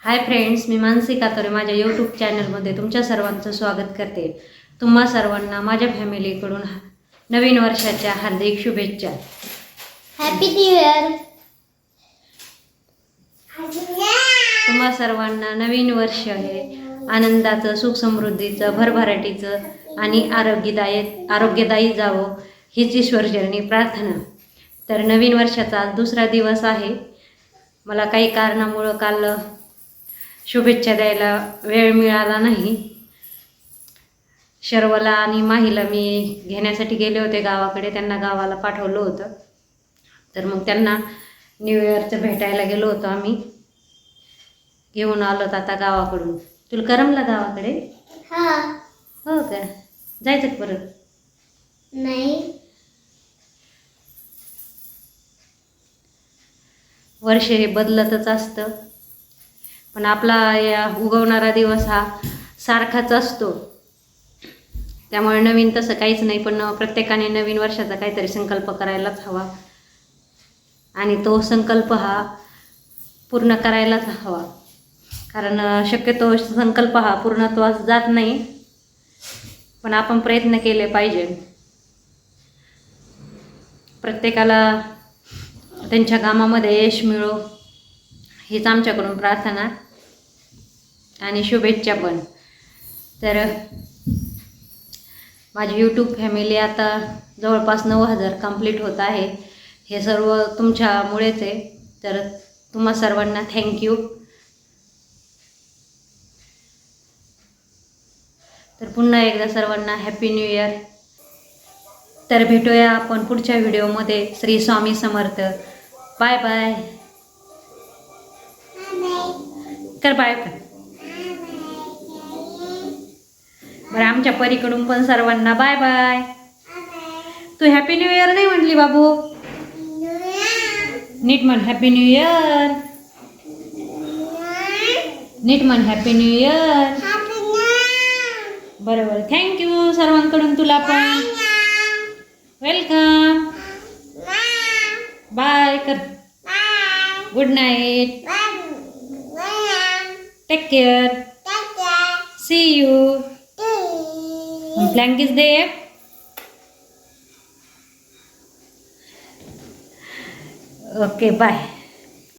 Hi friends, मी मानसी कातोरे माझ्या YouTube चॅनलमध्ये तुमच्या सर्वांचं स्वागत करते. तुम्हा सर्वांना माझ्या फॅमिलीकडून नवीन वर्षाच्या हार्दिक शुभेच्छा. Happy new year. तुम्हा सर्वांना नवीन वर्ष हे आनंदाचं, सुख समृद्धीचं, भरभराटीचं आणि आरोग्यदायी जावं हीच ईश्वरचरणी प्रार्थना. तर नवीन वर्षाचा आज दुसरा दिवस आहे. मला काही कारणामुळं काल शुभेच्छा द्यायला वेळ मिळाला नाही. शर्वला आणि माहीला मी घेण्यासाठी गेले होते गावाकडे, त्यांना गावाला पाठवलं होतं. तर मग त्यांना न्यू इयरचं भेटायला गेलो होतो आम्ही. घेऊन आलोत आता गावाकडून. तुला करमला गावाकडे? हा. हो का? जायचं का परत? नाही. वर्ष हे बदलतच असतं, पण आपला या उगवणारा दिवस हा सारखाच असतो. त्यामुळे नवीन तसं काहीच नाही, पण प्रत्येकाने नवीन वर्षाचा काहीतरी संकल्प करायलाच हवा आणि तो संकल्प हा पूर्ण करायलाच हवा. कारण शक्यतो संकल्प हा पूर्णत्वास जात नाही, पण आपण प्रयत्न केले पाहिजे. प्रत्येकाला त्यांच्या कामामध्ये यश मिळो हीच आमच्याकडून प्रार्थना आणि शुभेच्छा पण. तर माझी यूट्यूब फॅमिली आता जवळपास 9,000 कंप्लीट होत आहे. हे सर्व तुमच्यामुळेच आहे. तर तुम्हा सर्वांना थँक्यू. तर पुन्हा एकदा सर्वांना हॅपी न्यू इयर. तर भेटूया आपण पुढच्या व्हिडिओमध्ये. श्री स्वामी समर्थ. बाय बाय कर. बाय कर बरं. आमच्या परीकडून पण सर्वांना बाय बाय. तू हॅपी न्यू इयर नाही म्हटली बाबू. नीट म्हण हॅपी न्यू इयर. नीट म्हण हॅपी न्यू इयर. बरोबर. थँक्यू सर्वांकडून. तुला पण वेलकम. बाय कर. Good night. Take care. See you. Plank is there. Okay, bye.